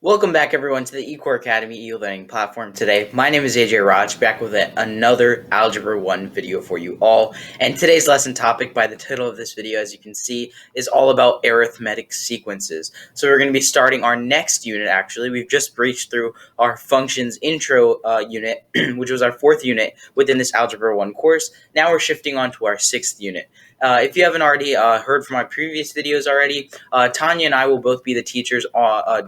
Welcome back, everyone, to the eCoreAcademy e-learning platform. Today, my name is AJay Raj, back with another Algebra 1 video for you all. And today's lesson topic, by the title of this video, as you can see, is all about arithmetic sequences. So we're going to be starting our next unit, actually. We've just breached through our functions intro unit, which was our 4th unit within this Algebra 1 course. Now we're shifting on to our 6th unit. If you haven't already heard from my previous videos already, Tanya and I will both be the teachers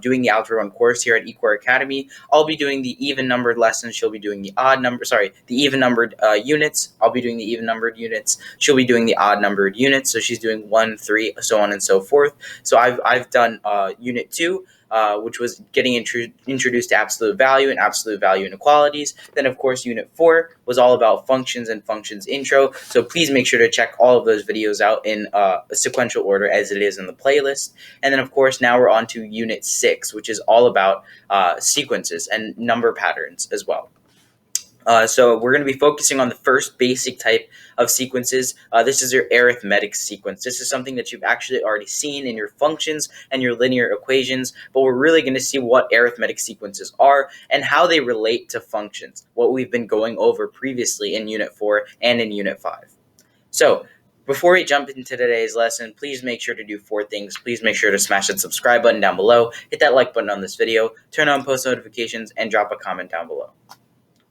doing the Algebra 1 course here at eCoreAcademy. I'll be doing the even-numbered lessons. She'll be doing the the even-numbered units. I'll be doing the even-numbered units. She'll be doing the odd-numbered units. So she's doing 1, 3, so on and so forth. So I've done Unit 2. Which was getting introduced to absolute value and absolute value inequalities. Then, of course, Unit 4 was all about functions and functions intro. So please make sure to check all of those videos out in a sequential order as it is in the playlist. And then, of course, now we're on to Unit 6, which is all about sequences and number patterns as well. So we're going to be focusing on the first basic type of sequences. This is your arithmetic sequence. This is something that you've actually already seen in your functions and your linear equations, but we're really going to see what arithmetic sequences are and how they relate to functions, what we've been going over previously in Unit 4 and in Unit 5. So before we jump into today's lesson, please make sure to do 4 things. Please make sure to smash that subscribe button down below, hit that like button on this video, turn on post notifications, and drop a comment down below.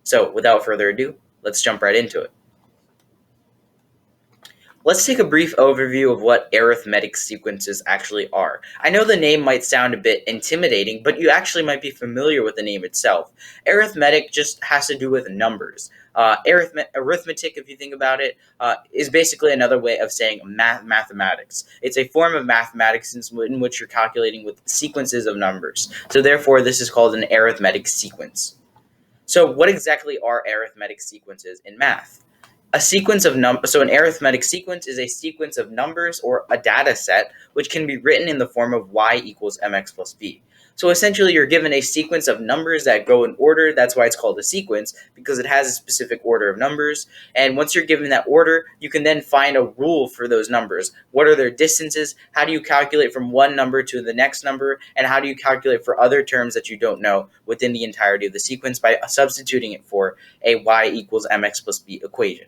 So without further ado, let's jump right into it. Let's take a brief overview of what arithmetic sequences actually are. I know the name might sound a bit intimidating, but you actually might be familiar with the name itself. Arithmetic just has to do with numbers. Arithmetic, if you think about it, is basically another way of saying mathematics. It's a form of mathematics in which you're calculating with sequences of numbers. So therefore, this is called an arithmetic sequence. So what exactly are arithmetic sequences in math? So an arithmetic sequence is a sequence of numbers or a data set which can be written in the form of y equals mx plus b. So essentially you're given a sequence of numbers that go in order. That's why it's called a sequence, because it has a specific order of numbers. And once you're given that order, you can then find a rule for those numbers. What are their distances? How do you calculate from one number to the next number? And how do you calculate for other terms that you don't know within the entirety of the sequence by substituting it for a y equals mx plus b equation?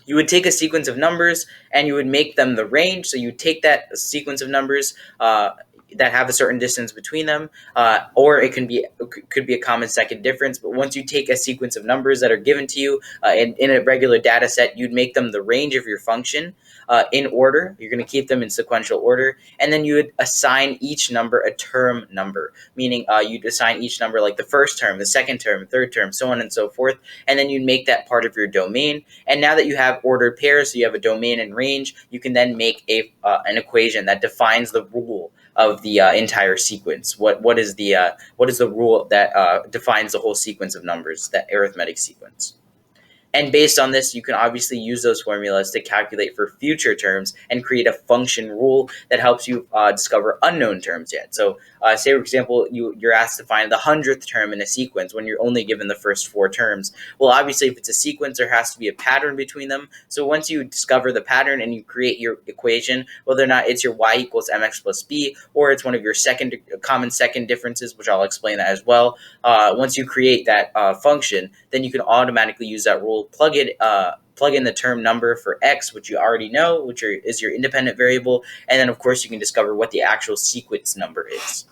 You would take a sequence of numbers and you would make them the range. So you take that sequence of numbers that have a certain distance between them, or it could be a common second difference. But once you take a sequence of numbers that are given to you in a regular data set, you'd make them the range of your function in order. You're going to keep them in sequential order, and then you would assign each number a term number, meaning you'd assign each number like the first term, the second term, third term, so on and so forth, and then you'd make that part of your domain. And now that you have ordered pairs, so you have a domain and range, you can then make an equation that defines the rule of the entire sequence. What is the rule that defines the whole sequence of numbers, that arithmetic sequence? And based on this, you can obviously use those formulas to calculate for future terms and create a function rule that helps you discover unknown terms yet. So say, for example, you're asked to find the 100th term in a sequence when you're only given the first 4 terms. Well, obviously, if it's a sequence, there has to be a pattern between them. So once you discover the pattern and you create your equation, whether or not it's your y equals mx plus b, or it's one of your common second differences, which I'll explain that as well. Once you create that function, then you can automatically use that rule, plug in the term number for x, which you already know, which is your independent variable, and then of course you can discover what the actual sequence number is.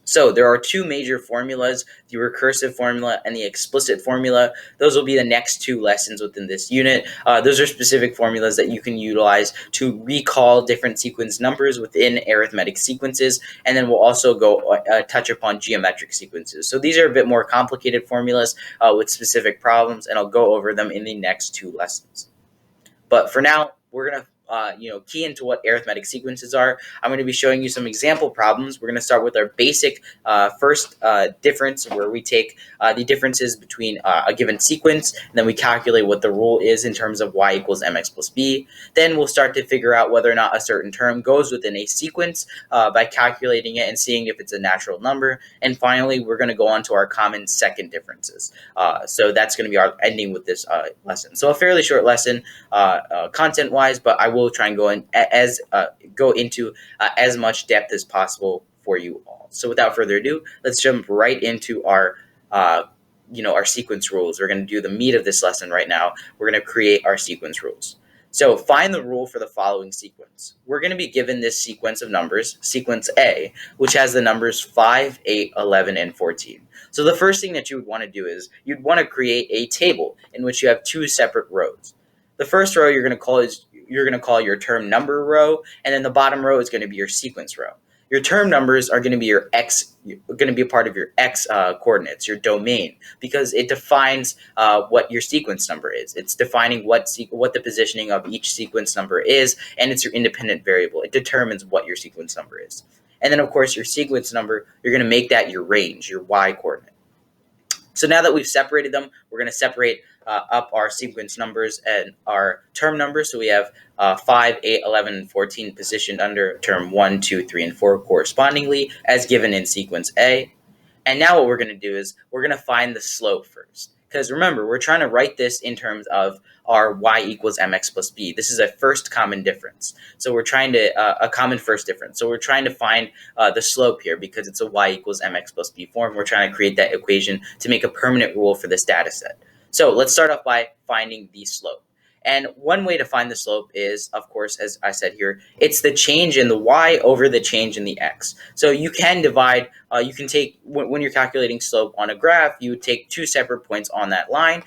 So there are 2 major formulas, the recursive formula and the explicit formula. Those will be the next 2 lessons within this unit. Those are specific formulas that you can utilize to recall different sequence numbers within arithmetic sequences. And then we'll also go touch upon geometric sequences. So these are a bit more complicated formulas with specific problems, and I'll go over them in the next 2 lessons. But for now, we're going to key into what arithmetic sequences are, I'm going to be showing you some example problems. We're going to start with our basic first difference, where we take the differences between a given sequence, and then we calculate what the rule is in terms of y equals mx plus b. Then we'll start to figure out whether or not a certain term goes within a sequence by calculating it and seeing if it's a natural number. And finally, we're going to go on to our common second differences. So that's going to be our ending with this lesson. So a fairly short lesson content-wise, but I will try and go into as much depth as possible for you all. So without further ado, let's jump right into our our sequence rules. We're going to do the meat of this lesson right now. We're going to create our sequence rules. So find the rule for the following sequence. We're going to be given this sequence of numbers, sequence A, which has the numbers 5, 8, 11, and 14. So the first thing that you would want to do is you'd want to create a table in which you have two separate rows. The first row you're going to call your term number row, and then the bottom row is going to be your sequence row. Your term numbers are going to be a part of your x coordinates, your domain, because it defines what your sequence number is. It's defining what the positioning of each sequence number is, and it's your independent variable. It determines what your sequence number is. And then, of course, your sequence number, you're going to make that your range, your y coordinate. So now that we've separated them, we're going to separate up our sequence numbers and our term numbers. So we have 5, 8, 11, and 14 positioned under term 1, 2, 3, and 4 correspondingly as given in sequence A. And now what we're going to do is we're going to find the slope first. Because remember, we're trying to write this in terms of our y equals mx plus b. This is a first common difference. So we're trying to, a common first difference. So we're trying to find the slope here because it's a y equals mx plus b form. We're trying to create that equation to make a permanent rule for this data set. So let's start off by finding the slope. And one way to find the slope is, of course, as I said here, it's the change in the y over the change in the x. So you can divide, you can take, when you're calculating slope on a graph, you would take two separate points on that line.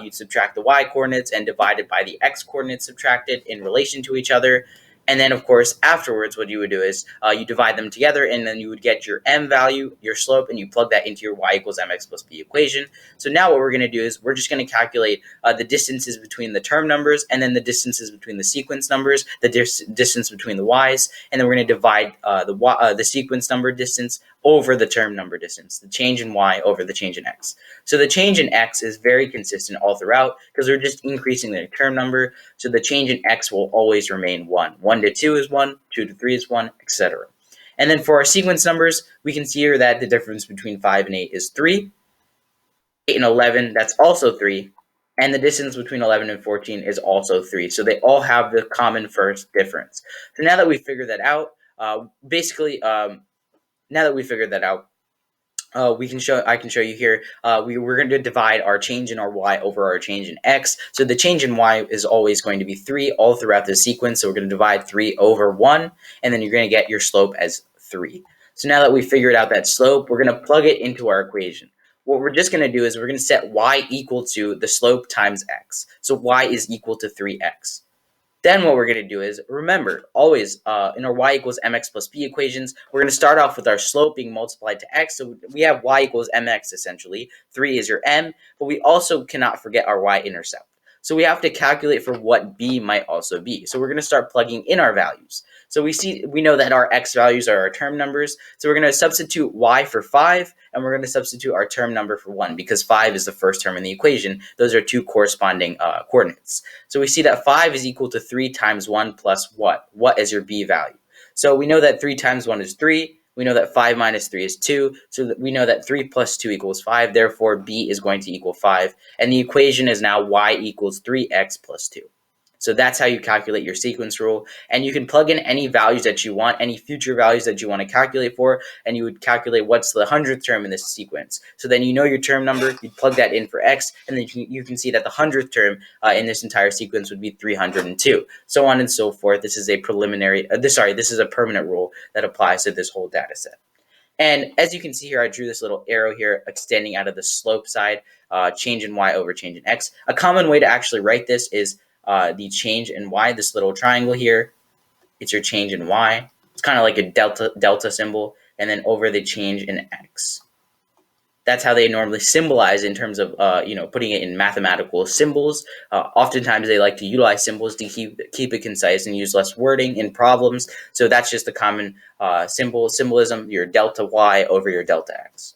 You'd subtract the y coordinates and divide it by the x coordinates subtracted in relation to each other. And then, of course, afterwards, what you would do is you divide them together, and then you would get your m value, your slope, and you plug that into your y equals mx plus b equation. So now what we're going to do is we're just going to calculate the distances between the term numbers, and then the distances between the sequence numbers, the distance between the y's, and then we're going to divide the sequence number distance over the term number distance, the change in y over the change in x. So the change in x is very consistent all throughout because we're just increasing the term number. So the change in x will always remain 1. 1 to 2 is 1, 2 to 3 is 1, etc. And then for our sequence numbers, we can see here that the difference between 5 and 8 is 3. 8 and 11, that's also 3. And the distance between 11 and 14 is also 3. So they all have the common first difference. So now that we've figured that out, I can show you here. We're going to divide our change in our y over our change in x. So the change in y is always going to be 3 all throughout the sequence. So we're going to divide 3 over 1, and then you're going to get your slope as 3. So now that we figured out that slope, we're going to plug it into our equation. What we're just going to do is we're going to set y equal to the slope times x. So y is equal to 3x. Then what we're going to do is, remember, always in our y equals mx plus b equations, we're going to start off with our slope being multiplied to x. So we have y equals mx essentially. 3 is your m, but we also cannot forget our y-intercept. So we have to calculate for what b might also be. So we're going to start plugging in our values. So we know that our x values are our term numbers. So we're going to substitute y for 5, and we're going to substitute our term number for 1 because 5 is the first term in the equation. Those are two corresponding coordinates. So we see that 5 is equal to 3 times 1 plus what? What is your b value? So we know that 3 times 1 is 3. We know that 5 minus 3 is 2. So we know that 3 plus 2 equals 5. Therefore, b is going to equal 5. And the equation is now y equals 3x plus 2. So that's how you calculate your sequence rule. And you can plug in any values that you want, any future values that you want to calculate for, and you would calculate what's the 100th term in this sequence. So then you know your term number, you plug that in for x, and then you can see that the 100th term in this entire sequence would be 302. So on and so forth. This is a this is a permanent rule that applies to this whole data set. And as you can see here, I drew this little arrow here extending out of the slope side, change in y over change in x. A common way to actually write this is the change in y, this little triangle here, it's your change in y. It's kind of like a delta symbol, and then over the change in x. That's how they normally symbolize in terms of putting it in mathematical symbols. Oftentimes they like to utilize symbols to keep it concise and use less wording in problems. So that's just the common symbolism, your delta y over your delta x.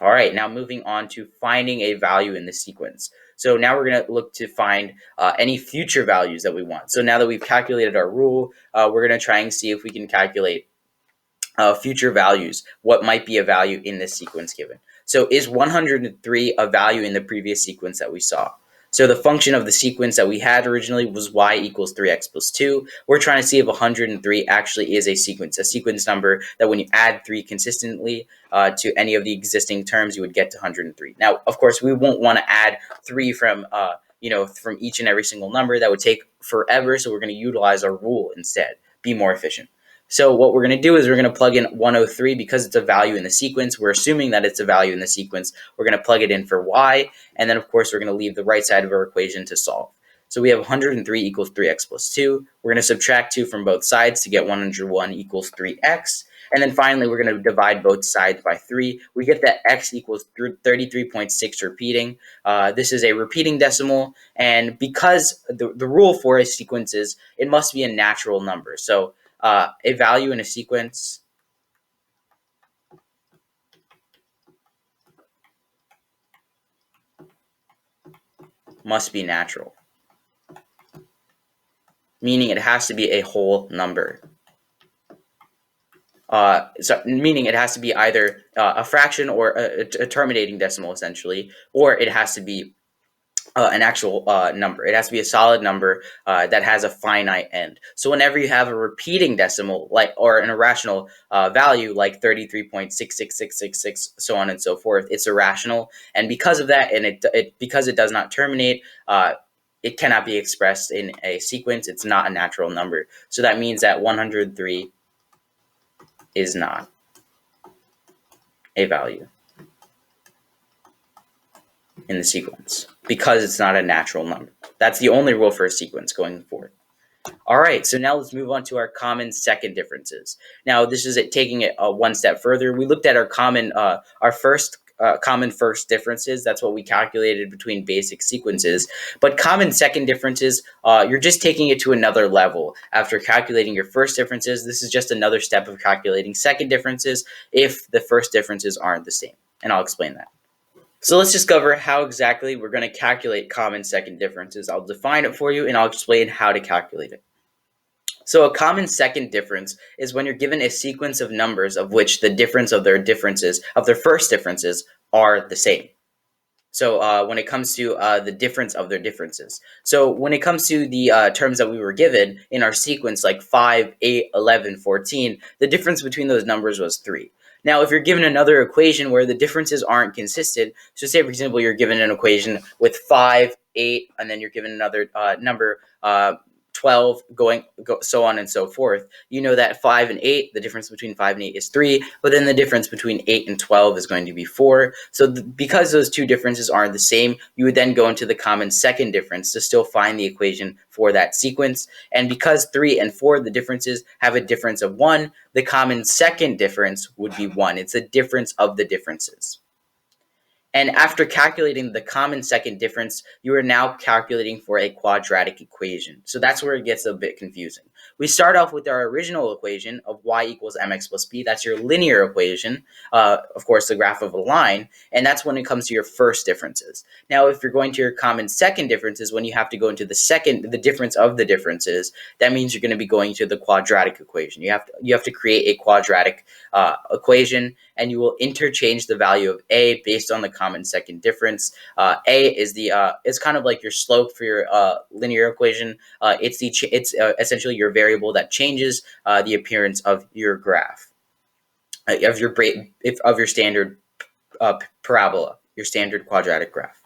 All right, now moving on to finding a value in the sequence. So now we're going to look to find any future values that we want. So now that we've calculated our rule, we're going to try and see if we can calculate future values, what might be a value in this sequence given. So is 103 a value in the previous sequence that we saw? So the function of the sequence that we had originally was y equals 3x plus 2. We're trying to see if 103 actually is a sequence number that when you add 3 consistently to any of the existing terms, you would get to 103. Now, of course, we won't want to add 3 from from each and every single number. That would take forever, so we're going to utilize our rule instead, be more efficient. So what we're going to do is we're going to plug in 103 because it's a value in the sequence. We're assuming that it's a value in the sequence. We're going to plug it in for y, and then of course we're going to leave the right side of our equation to solve. So we have 103 equals 3x plus 2. We're going to subtract 2 from both sides to get 101 equals 3x. And then finally, we're going to divide both sides by 3. We get that x equals 33.6 repeating. This is a repeating decimal. And because the rule for a sequence is it must be a natural number. So a value in a sequence must be natural, meaning it has to be a whole number. Meaning it has to be either a fraction or a terminating decimal, essentially, or it has to be an actual number. It has to be a solid number that has a finite end. So whenever you have a repeating decimal, or an irrational value like 33.66666, so on and so forth, it's irrational. And because of that, and because it does not terminate, it cannot be expressed in a sequence. It's not a natural number. So that means that 103 is not a value in the sequence because it's not a natural number. That's the only rule for a sequence going forward. All right, so now let's move on to our common second differences. Now, this is taking it one step further. We looked at our common first differences. That's what we calculated between basic sequences. But common second differences, you're just taking it to another level. After calculating your first differences, this is just another step of calculating second differences if the first differences aren't the same. And I'll explain that. So let's discover how exactly we're going to calculate common second differences. I'll define it for you and I'll explain how to calculate it. So a common second difference is when you're given a sequence of numbers of which the difference of their first differences are the same. So when it comes to the difference of their differences. So when it comes to the terms that we were given in our sequence, like 5, 8, 11, 14, the difference between those numbers was 3. Now, if you're given another equation where the differences aren't consistent, so say, for example, you're given an equation with 5, 8, and then you're given another number, 12, so on and so forth, you know that 5 and 8, the difference between 5 and 8 is 3, but then the difference between 8 and 12 is going to be 4. So because those two differences aren't the same, you would then go into the common second difference to still find the equation for that sequence. And because 3 and 4, the differences have a difference of 1, the common second difference would be 1. It's a difference of the differences. And after calculating the common second difference, you are now calculating for a quadratic equation. So that's where it gets a bit confusing. We start off with our original equation of y equals mx plus b. That's your linear equation, of course, the graph of a line. And that's when it comes to your first differences. Now, if you're going to your common second differences, when you have to go into the difference of the differences, that means you're going to be going to the quadratic equation. You have to create a quadratic equation, and you will interchange the value of a based on the common second difference. A is it's kind of like your slope for your linear equation. It's essentially your variable that changes the appearance of your graph, of your standard parabola, your standard quadratic graph.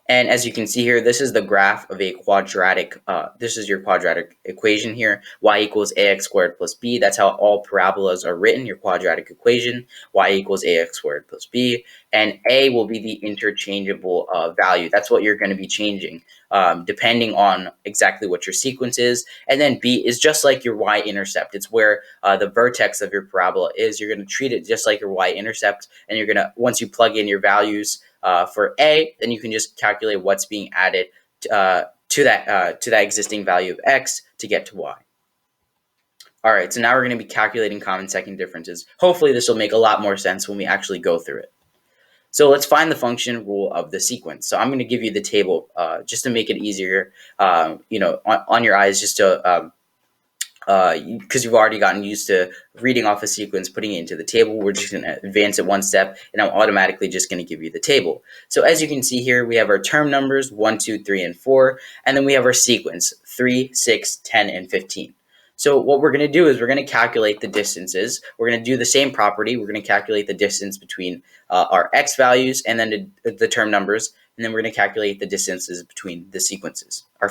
And as you can see here, this is the graph of a quadratic, this is your quadratic equation here, y equals ax squared plus b. That's how all parabolas are written, your quadratic equation, y equals ax squared plus b. And a will be the interchangeable value. That's what you're going to be changing depending on exactly what your sequence is. And then b is just like your y-intercept. It's where the vertex of your parabola is. You're going to treat it just like your y-intercept, and you're going to, once you plug in your values for a, then you can just calculate what's being added to that existing value of x to get to y. All right, so now we're going to be calculating common second differences. Hopefully this will make a lot more sense when we actually go through it. So let's find the function rule of the sequence. So I'm going to give you the table just to make it easier, on your eyes, just to because you've already gotten used to reading off a sequence, putting it into the table. We're just going to advance it one step, and I'm automatically just going to give you the table. So as you can see here, we have our term numbers 1, 2, 3, and 4, and then we have our sequence 3, 6, 10, and 15. So what we're going to do is we're going to calculate the distances. We're going to do the same property. We're going to calculate the distance between our x values and then the term numbers, and then we're going to calculate the distances between the sequences, our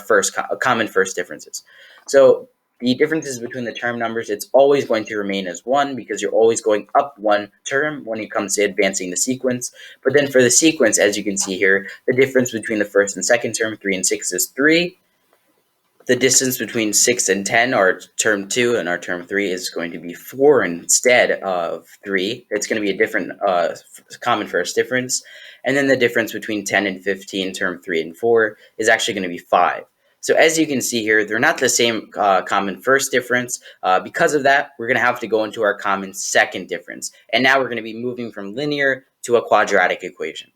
common first differences. So the differences between the term numbers, it's always going to remain as 1 because you're always going up one term when it comes to advancing the sequence. But then for the sequence, as you can see here, the difference between the first and second term, 3 and 6, is 3. The distance between 6 and 10, our term 2 and our term 3, is going to be 4 instead of 3. It's going to be a different common first difference. And then the difference between 10 and 15, term 3 and 4, is actually going to be 5. So as you can see here, they're not the same common first difference. Because of that, we're going to have to go into our common second difference. And now we're going to be moving from linear to a quadratic equation.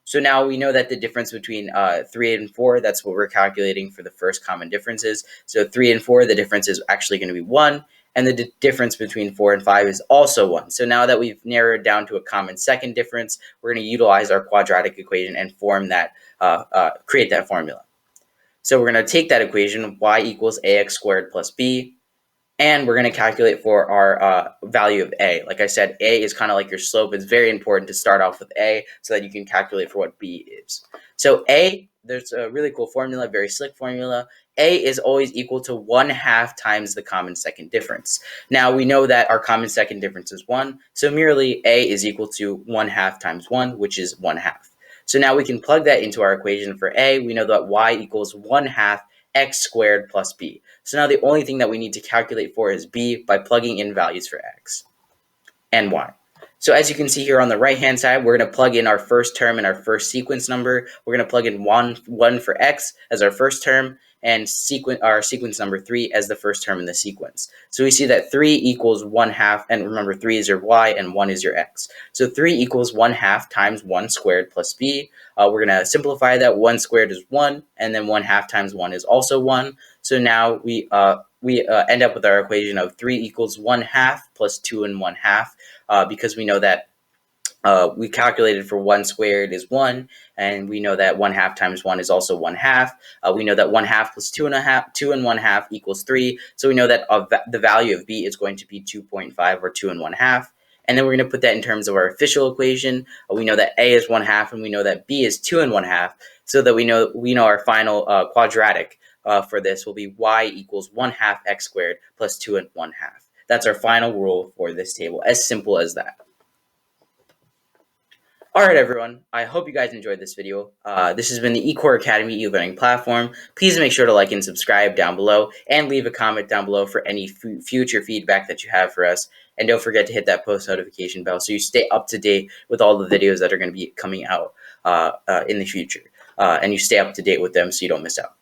So now we know that the difference between 3 and 4, that's what we're calculating for the first common differences. So 3 and 4, the difference is actually going to be 1. And the difference between 4 and 5 is also 1. So now that we've narrowed down to a common second difference, we're going to utilize our quadratic equation and form that, create that formula. So we're going to take that equation, y equals ax squared plus b, and we're going to calculate for our value of a. Like I said, a is kind of like your slope. It's very important to start off with a so that you can calculate for what b is. So a, there's a really cool formula, very slick formula. A is always equal to 1/2 times the common second difference. Now we know that our common second difference is 1, so merely a is equal to 1/2 times 1, which is 1/2. So now we can plug that into our equation for a. We know that y equals 1/2 x squared plus b. So now the only thing that we need to calculate for is b by plugging in values for x and y. So as you can see here on the right-hand side, we're going to plug in our first term and our first sequence number. We're going to plug in 1 for x as our first term, and our sequence number 3 as the first term in the sequence. So we see that 3 equals 1/2, and remember 3 is your y and 1 is your x. So 3 equals 1/2 times 1 squared plus b. We're going to simplify that. 1 squared is 1, and then 1/2 times 1 is also 1. So now we end up with our equation of 3 equals 1/2 plus 2 and 1/2, because we know that we calculated for 1 squared is 1, and we know that 1/2 times 1 is also 1/2. We know that 1/2 plus 2 and 1/2 equals 3. So we know that the value of b is going to be 2.5, or 2 and 1/2. And then we're going to put that in terms of our official equation. We know that a is 1/2, and we know that b is 2 and 1/2. So that we know our final quadratic for this will be y equals 1/2 x squared plus 2 and 1/2. That's our final rule for this table. As simple as that. Alright everyone, I hope you guys enjoyed this video. This has been the eCoreAcademy e-learning platform. Please make sure to like and subscribe down below, and leave a comment down below for any future feedback that you have for us. And don't forget to hit that post notification bell so you stay up to date with all the videos that are going to be coming out in the future. And you stay up to date with them so you don't miss out.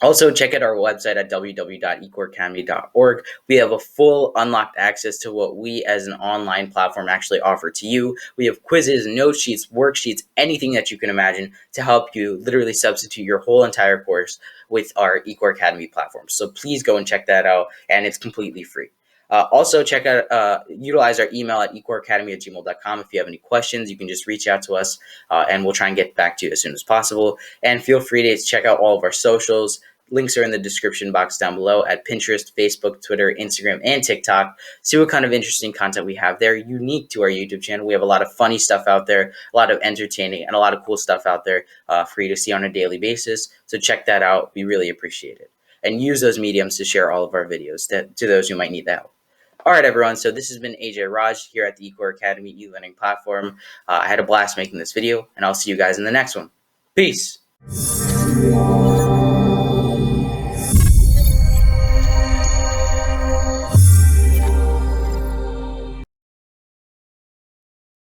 Also, check out our website at www.ecoreacademy.org. We have a full unlocked access to what we as an online platform actually offer to you. We have quizzes, note sheets, worksheets, anything that you can imagine to help you literally substitute your whole entire course with our eCoreAcademy platform. So please go and check that out, and it's completely free. Also, check out, utilize our email at eCoreAcademy@gmail.com. If you have any questions, you can just reach out to us, and we'll try and get back to you as soon as possible. And feel free to check out all of our socials. Links are in the description box down below at Pinterest, Facebook, Twitter, Instagram, and TikTok. See what kind of interesting content we have there unique to our YouTube channel. We have a lot of funny stuff out there, a lot of entertaining, and a lot of cool stuff out there for you to see on a daily basis. So check that out. We really appreciate it. And use those mediums to share all of our videos to those who might need that help. All right, everyone. So this has been AJay Raj here at the eCoreAcademy e-learning platform. I had a blast making this video, and I'll see you guys in the next one. Peace.